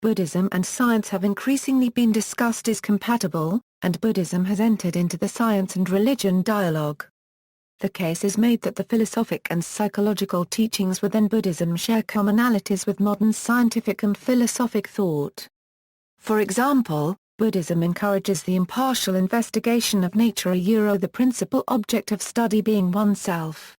Buddhism and science have increasingly been discussed as compatible, and Buddhism has entered into the science and religion dialogue. The case is made that the philosophic and psychological teachings within Buddhism share commonalities with modern scientific and philosophic thought. For example, Buddhism encourages the impartial investigation of nature, the principal object of study being oneself.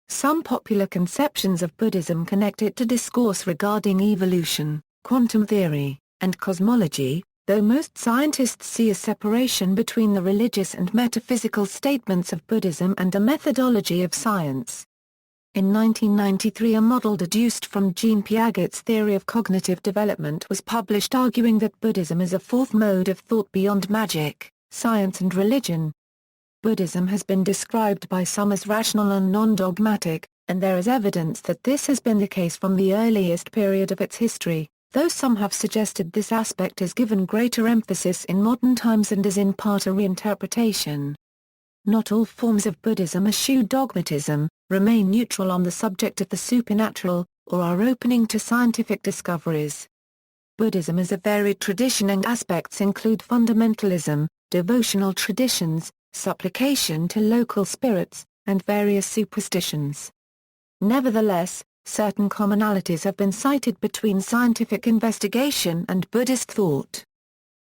Some popular conceptions of Buddhism connect it to discourse regarding evolution, quantum theory, and cosmology, though most scientists see a separation between the religious and metaphysical statements of Buddhism and a methodology of science. In 1993, a model deduced from Jean Piaget's theory of cognitive development was published, arguing that Buddhism is a fourth mode of thought beyond magic, science and religion. Buddhism has been described by some as rational and non-dogmatic, and there is evidence that this has been the case from the earliest period of its history, though some have suggested this aspect is given greater emphasis in modern times and is in part a reinterpretation. Not all forms of Buddhism eschew dogmatism, remain neutral on the subject of the supernatural, or are opening to scientific discoveries. Buddhism is a varied tradition, and aspects include fundamentalism, devotional traditions, supplication to local spirits, and various superstitions. Nevertheless, certain commonalities have been cited between scientific investigation and Buddhist thought.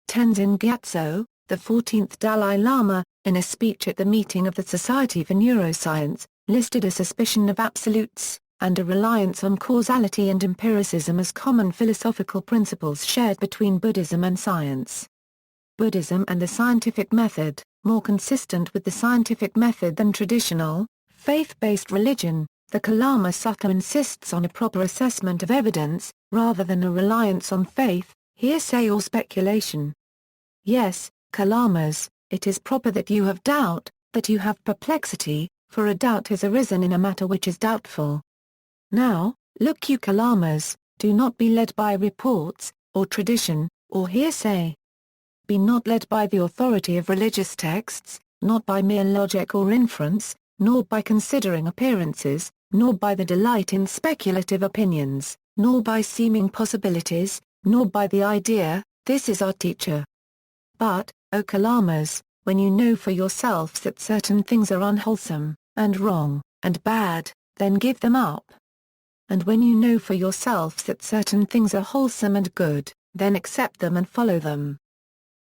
Tenzin Gyatso, the 14th Dalai Lama, in a speech at the meeting of the Society for Neuroscience, listed a suspicion of absolutes, and a reliance on causality and empiricism as common philosophical principles shared between Buddhism and science. Buddhism and the scientific method, more consistent with the scientific method than traditional, faith-based religion. The Kalama Sutta insists on a proper assessment of evidence, rather than a reliance on faith, hearsay or speculation. Yes, Kalamas, it is proper that you have doubt, that you have perplexity, for a doubt has arisen in a matter which is doubtful. Now, look you Kalamas, do not be led by reports, or tradition, or hearsay. Be not led by the authority of religious texts, not by mere logic or inference, nor by considering appearances, nor by the delight in speculative opinions, nor by seeming possibilities, nor by the idea, this is our teacher. But, O Kalamas, when you know for yourselves that certain things are unwholesome, and wrong, and bad, then give them up. And when you know for yourselves that certain things are wholesome and good, then accept them and follow them.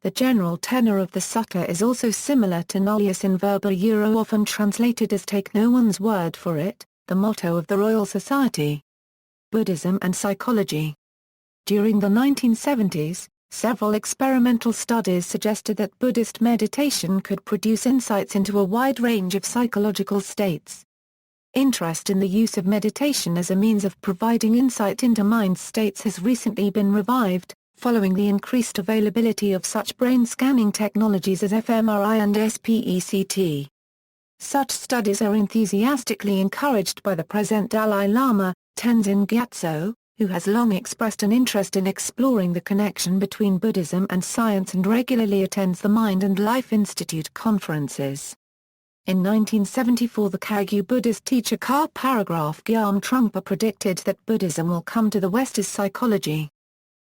The general tenor of the sutta is also similar to nullius in verba, often translated as take no one's word for it, the motto of the Royal Society. Buddhism and psychology. During the 1970s, several experimental studies suggested that Buddhist meditation could produce insights into a wide range of psychological states. Interest in the use of meditation as a means of providing insight into mind states has recently been revived, following the increased availability of such brain scanning technologies as fMRI and SPECT. Such studies are enthusiastically encouraged by the present Dalai Lama, Tenzin Gyatso, who has long expressed an interest in exploring the connection between Buddhism and science and regularly attends the Mind and Life Institute conferences. In 1974, the Kagyu Buddhist teacher Ka Paragraph Gyam Trungpa predicted that Buddhism will come to the West as psychology.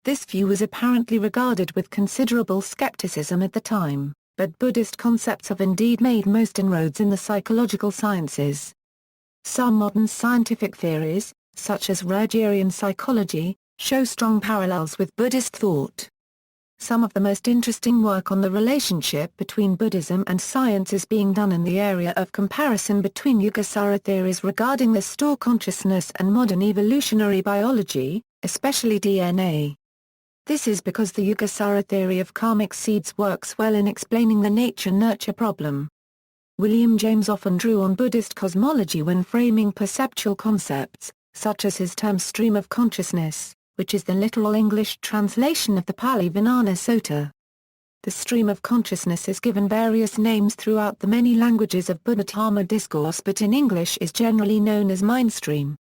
This view was apparently regarded with considerable skepticism at the time, but Buddhist concepts have indeed made most inroads in the psychological sciences. Some modern scientific theories, such as Rogerian psychology, show strong parallels with Buddhist thought. Some of the most interesting work on the relationship between Buddhism and science is being done in the area of comparison between Yogasara theories regarding the store consciousness and modern evolutionary biology, especially DNA. This is because the Yogasara theory of karmic seeds works well in explaining the nature-nurture problem. William James often drew on Buddhist cosmology when framing perceptual concepts, such as his term stream of consciousness, which is the literal English translation of the Pali Vijnana Sutta. The stream of consciousness is given various names throughout the many languages of Buddha-Dharma discourse, but in English is generally known as mind stream.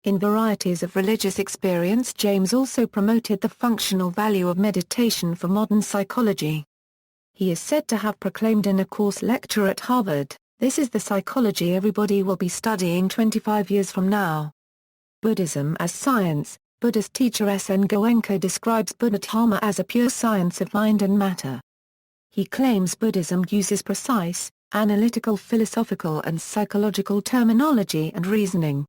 In Varieties of Religious Experience, James also promoted the functional value of meditation for modern psychology. He is said to have proclaimed in a course lecture at Harvard, "This is the psychology everybody will be studying 25 years from now." Buddhism as science. Buddhist teacher S.N. Goenka describes Buddha Dharma as a pure science of mind and matter. He claims Buddhism uses precise, analytical philosophical and psychological terminology and reasoning.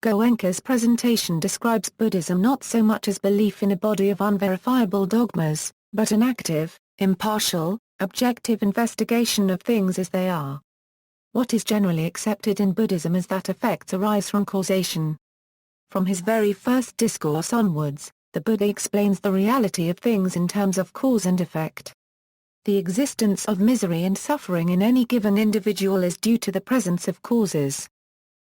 Goenka's presentation describes Buddhism not so much as belief in a body of unverifiable dogmas, but an active, impartial, objective investigation of things as they are. What is generally accepted in Buddhism is that effects arise from causation. From his very first discourse onwards, the Buddha explains the reality of things in terms of cause and effect. The existence of misery and suffering in any given individual is due to the presence of causes.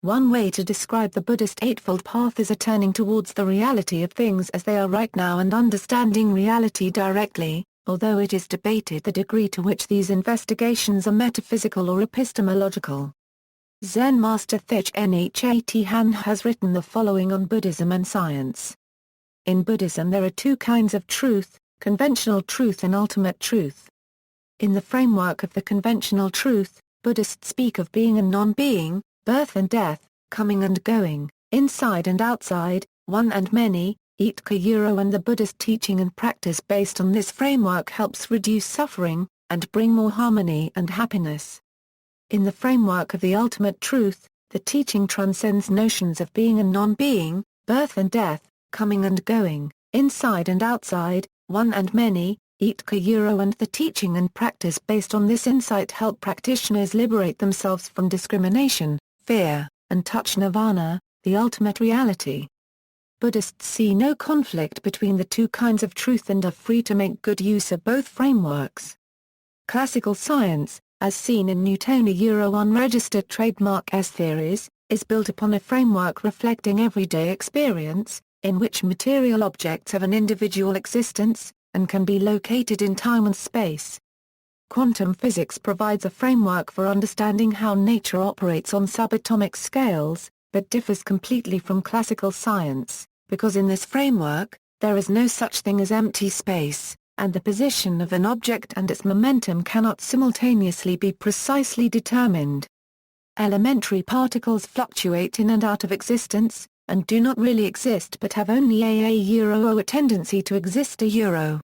One way to describe the Buddhist Eightfold Path is a turning towards the reality of things as they are right now and understanding reality directly, although it is debated the degree to which these investigations are metaphysical or epistemological. Zen master Thich Nhat Hanh has written the following on Buddhism and science. In Buddhism there are two kinds of truth, conventional truth and ultimate truth. In the framework of the conventional truth, Buddhists speak of being and non-being, birth and death, coming and going, inside and outside, one and many, Itka Euro, and the Buddhist teaching and practice based on this framework helps reduce suffering, and bring more harmony and happiness. In the framework of the ultimate truth, the teaching transcends notions of being and non-being, birth and death, coming and going, inside and outside, one and many, Itka Euro, and the teaching and practice based on this insight help practitioners liberate themselves from discrimination, fear, and touch nirvana, the ultimate reality. Buddhists see no conflict between the two kinds of truth and are free to make good use of both frameworks. Classical science, as seen in Newtonian Euro unregistered trademark S theories, is built upon a framework reflecting everyday experience, in which material objects have an individual existence, and can be located in time and space. Quantum physics provides a framework for understanding how nature operates on subatomic scales, but differs completely from classical science, because in this framework, there is no such thing as empty space, and the position of an object and its momentum cannot simultaneously be precisely determined. Elementary particles fluctuate in and out of existence, and do not really exist but have only a tendency to exist a euro.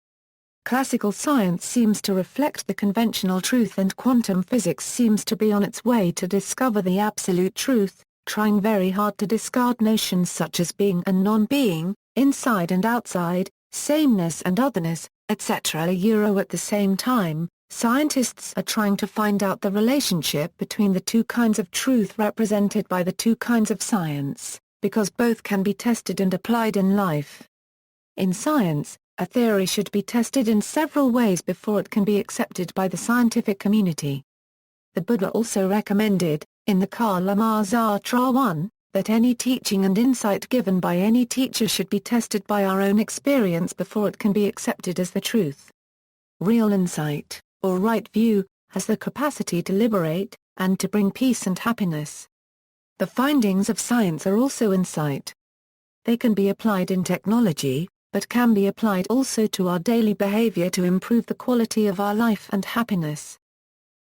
Classical science seems to reflect the conventional truth, and quantum physics seems to be on its way to discover the absolute truth, trying very hard to discard notions such as being and non-being, inside and outside, sameness and otherness, etc. At the same time, scientists are trying to find out the relationship between the two kinds of truth represented by the two kinds of science, because both can be tested and applied in life. In science, a theory should be tested in several ways before it can be accepted by the scientific community. The Buddha also recommended, in the Kalama Sutra 1, that any teaching and insight given by any teacher should be tested by our own experience before it can be accepted as the truth. Real insight, or right view, has the capacity to liberate, and to bring peace and happiness. The findings of science are also insight. They can be applied in technology, but can be applied also to our daily behavior to improve the quality of our life and happiness.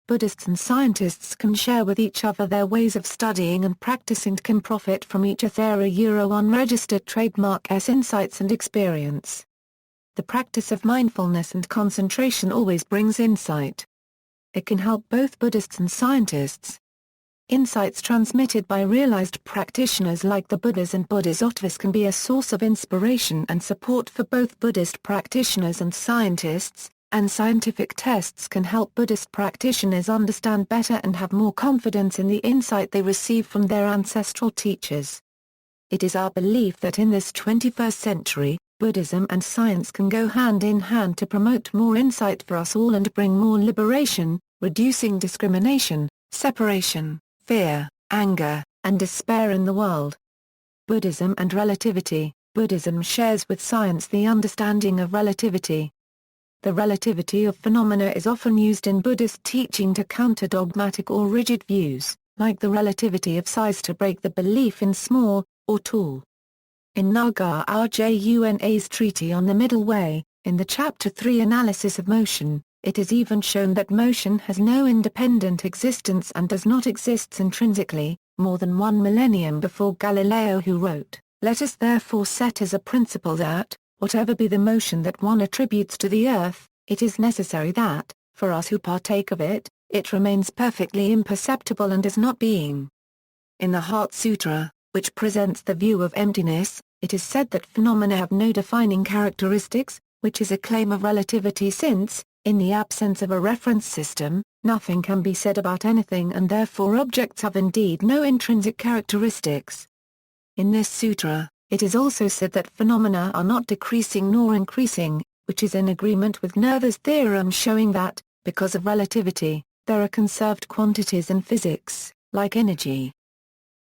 Buddhists and scientists can share with each other their ways of studying and practicing and can profit from each other unregistered trademark S insights and experience. The practice of mindfulness and concentration always brings insight. It can help both Buddhists and scientists. Insights transmitted by realized practitioners like the Buddhas and Bodhisattvas can be a source of inspiration and support for both Buddhist practitioners and scientists, and scientific tests can help Buddhist practitioners understand better and have more confidence in the insight they receive from their ancestral teachers. It is our belief that in this 21st century, Buddhism and science can go hand in hand to promote more insight for us all and bring more liberation, reducing discrimination, separation, fear, anger, and despair in the world. Buddhism and relativity. Buddhism shares with science the understanding of relativity. The relativity of phenomena is often used in Buddhist teaching to counter dogmatic or rigid views, like the relativity of size to break the belief in small, or tall. In Nagarjuna's Treatise on the Middle Way, in the Chapter 3 Analysis of Motion, it is even shown that motion has no independent existence and does not exist intrinsically, more than 1 millennium before Galileo, who wrote, Let us therefore set as a principle that, whatever be the motion that one attributes to the earth, it is necessary that, for us who partake of it, it remains perfectly imperceptible and as not being. In the Heart Sutra, which presents the view of emptiness, it is said that phenomena have no defining characteristics, which is a claim of relativity since, in the absence of a reference system, nothing can be said about anything and therefore objects have indeed no intrinsic characteristics. In this sutra, it is also said that phenomena are not decreasing nor increasing, which is in agreement with Noether's theorem showing that, because of relativity, there are conserved quantities in physics, like energy.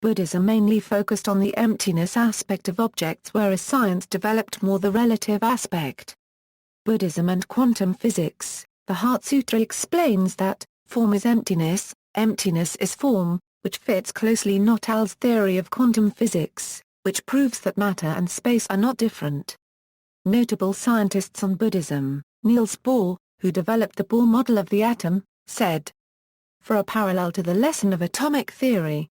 Buddhism mainly focused on the emptiness aspect of objects whereas science developed more the relative aspect. Buddhism and quantum physics. The Heart Sutra explains that, form is emptiness, emptiness is form, which fits closely Noether's theory of quantum physics, which proves that matter and space are not different. Notable scientists on Buddhism, Niels Bohr, who developed the Bohr model of the atom, said, "For a parallel to the lesson of atomic theory,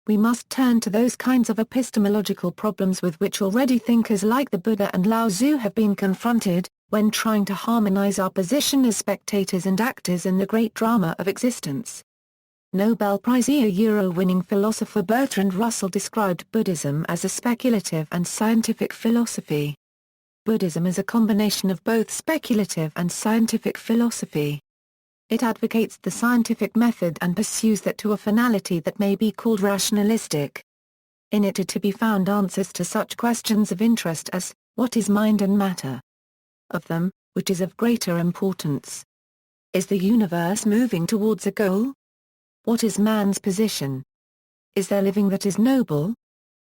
we must turn to those kinds of epistemological problems with which already thinkers like the Buddha and Lao Tzu have been confronted, when trying to harmonize our position as spectators and actors in the great drama of existence." Nobel Prize-winning philosopher Bertrand Russell described Buddhism as a speculative and scientific philosophy. Buddhism is a combination of both speculative and scientific philosophy. It advocates the scientific method and pursues that to a finality that may be called rationalistic. In it are to be found answers to such questions of interest as, what is mind and matter? Of them, which is of greater importance? Is the universe moving towards a goal? What is man's position? Is there living that is noble?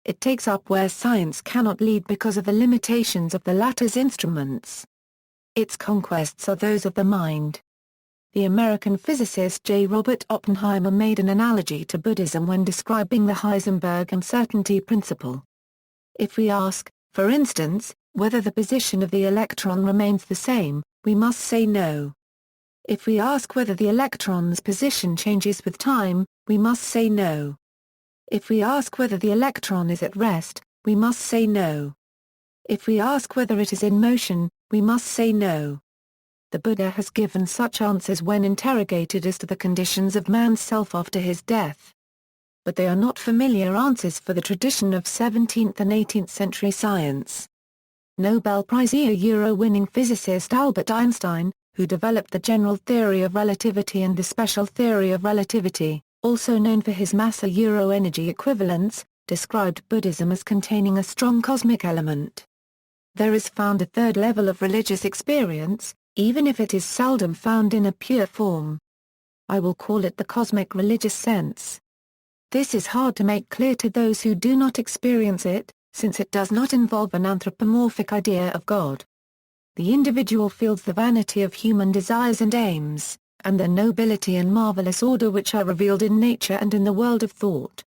It takes up where science cannot lead because of the limitations of the latter's instruments. Its conquests are those of the mind. The American physicist J. Robert Oppenheimer made an analogy to Buddhism when describing the Heisenberg uncertainty principle. If we ask, for instance, whether the position of the electron remains the same, we must say no. If we ask whether the electron's position changes with time, we must say no. If we ask whether the electron is at rest, we must say no. If we ask whether it is in motion, we must say no. The Buddha has given such answers when interrogated as to the conditions of man's self after his death. But they are not familiar answers for the tradition of 17th and 18th century science. Nobel Prize-winning physicist Albert Einstein, who developed the general theory of relativity and the special theory of relativity, also known for his mass-energy equivalence, described Buddhism as containing a strong cosmic element. There is found a third level of religious experience, even if it is seldom found in a pure form. I will call it the cosmic religious sense. This is hard to make clear to those who do not experience it, since it does not involve an anthropomorphic idea of God. The individual feels the vanity of human desires and aims, and the nobility and marvelous order which are revealed in nature and in the world of thought.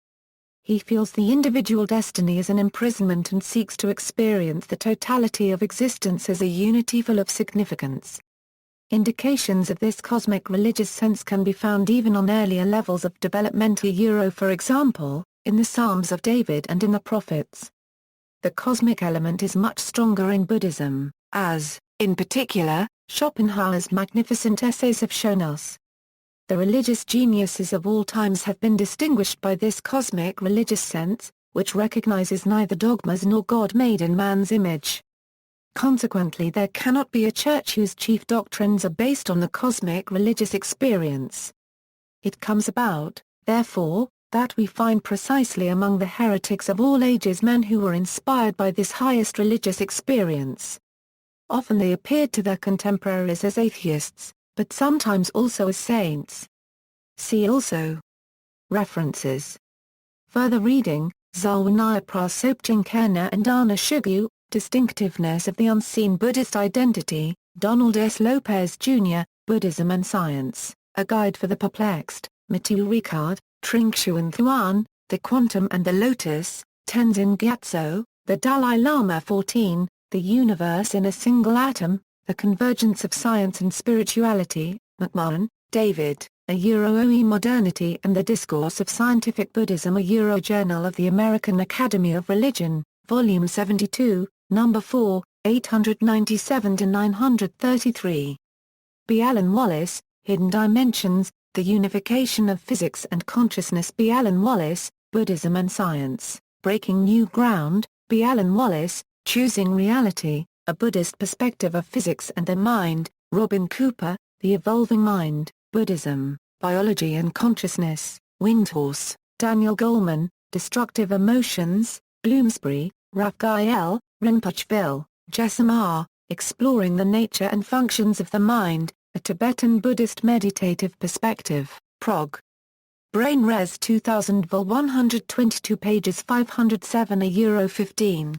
He feels the individual destiny as an imprisonment and seeks to experience the totality of existence as a unity full of significance. Indications of this cosmic religious sense can be found even on earlier levels of developmental for example, in the Psalms of David and in the Prophets. The cosmic element is much stronger in Buddhism, as, in particular, Schopenhauer's magnificent essays have shown us. The religious geniuses of all times have been distinguished by this cosmic religious sense, which recognizes neither dogmas nor God made in man's image. Consequently, there cannot be a church whose chief doctrines are based on the cosmic religious experience. It comes about, therefore, that we find precisely among the heretics of all ages men who were inspired by this highest religious experience. Often they appeared to their contemporaries as atheists, but sometimes also as saints. See also. References. Further reading, Zawanya Prasopchinkerna and Dana Shugu, Distinctiveness of the Unseen Buddhist Identity, Donald S. Lopez, Jr., Buddhism and Science, A Guide for the Perplexed, Matthew Ricard, Tringshuan Thuan, The Quantum and the Lotus, Tenzin Gyatso, The Dalai Lama 14, The Universe in a Single Atom, The Convergence of Science and Spirituality, McMahon, David, A Euro-OE Modernity and the Discourse of Scientific Buddhism, a Euro Journal of the American Academy of Religion, Volume 72, Number 4, 897-933. B. Alan Wallace, Hidden Dimensions, The Unification of Physics and Consciousness. B. Alan Wallace, Buddhism and Science, Breaking New Ground. B. Alan Wallace, Choosing Reality, A Buddhist Perspective of Physics and the Mind. Robin Cooper, The Evolving Mind, Buddhism, Biology and Consciousness. Windhorse, Daniel Goleman, Destructive Emotions. Bloomsbury, Raphael, Rinpocheville, Jessam R., Exploring the Nature and Functions of the Mind, A Tibetan Buddhist Meditative Perspective, Prog. Brain Res 2000 vol 122 pages 507 €15.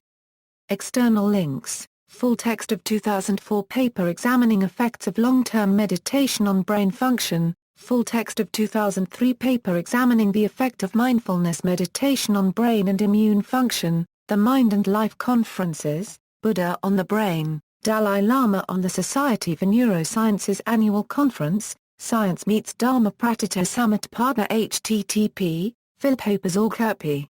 External links, full text of 2004 paper examining effects of long-term meditation on brain function, full text of 2003 paper examining the effect of mindfulness meditation on brain and immune function, The Mind and Life Conferences, Buddha on the Brain, Dalai Lama on the Society for Neurosciences Annual Conference, Science Meets Dharma Pratitya Summit Partner http, philpapers.org.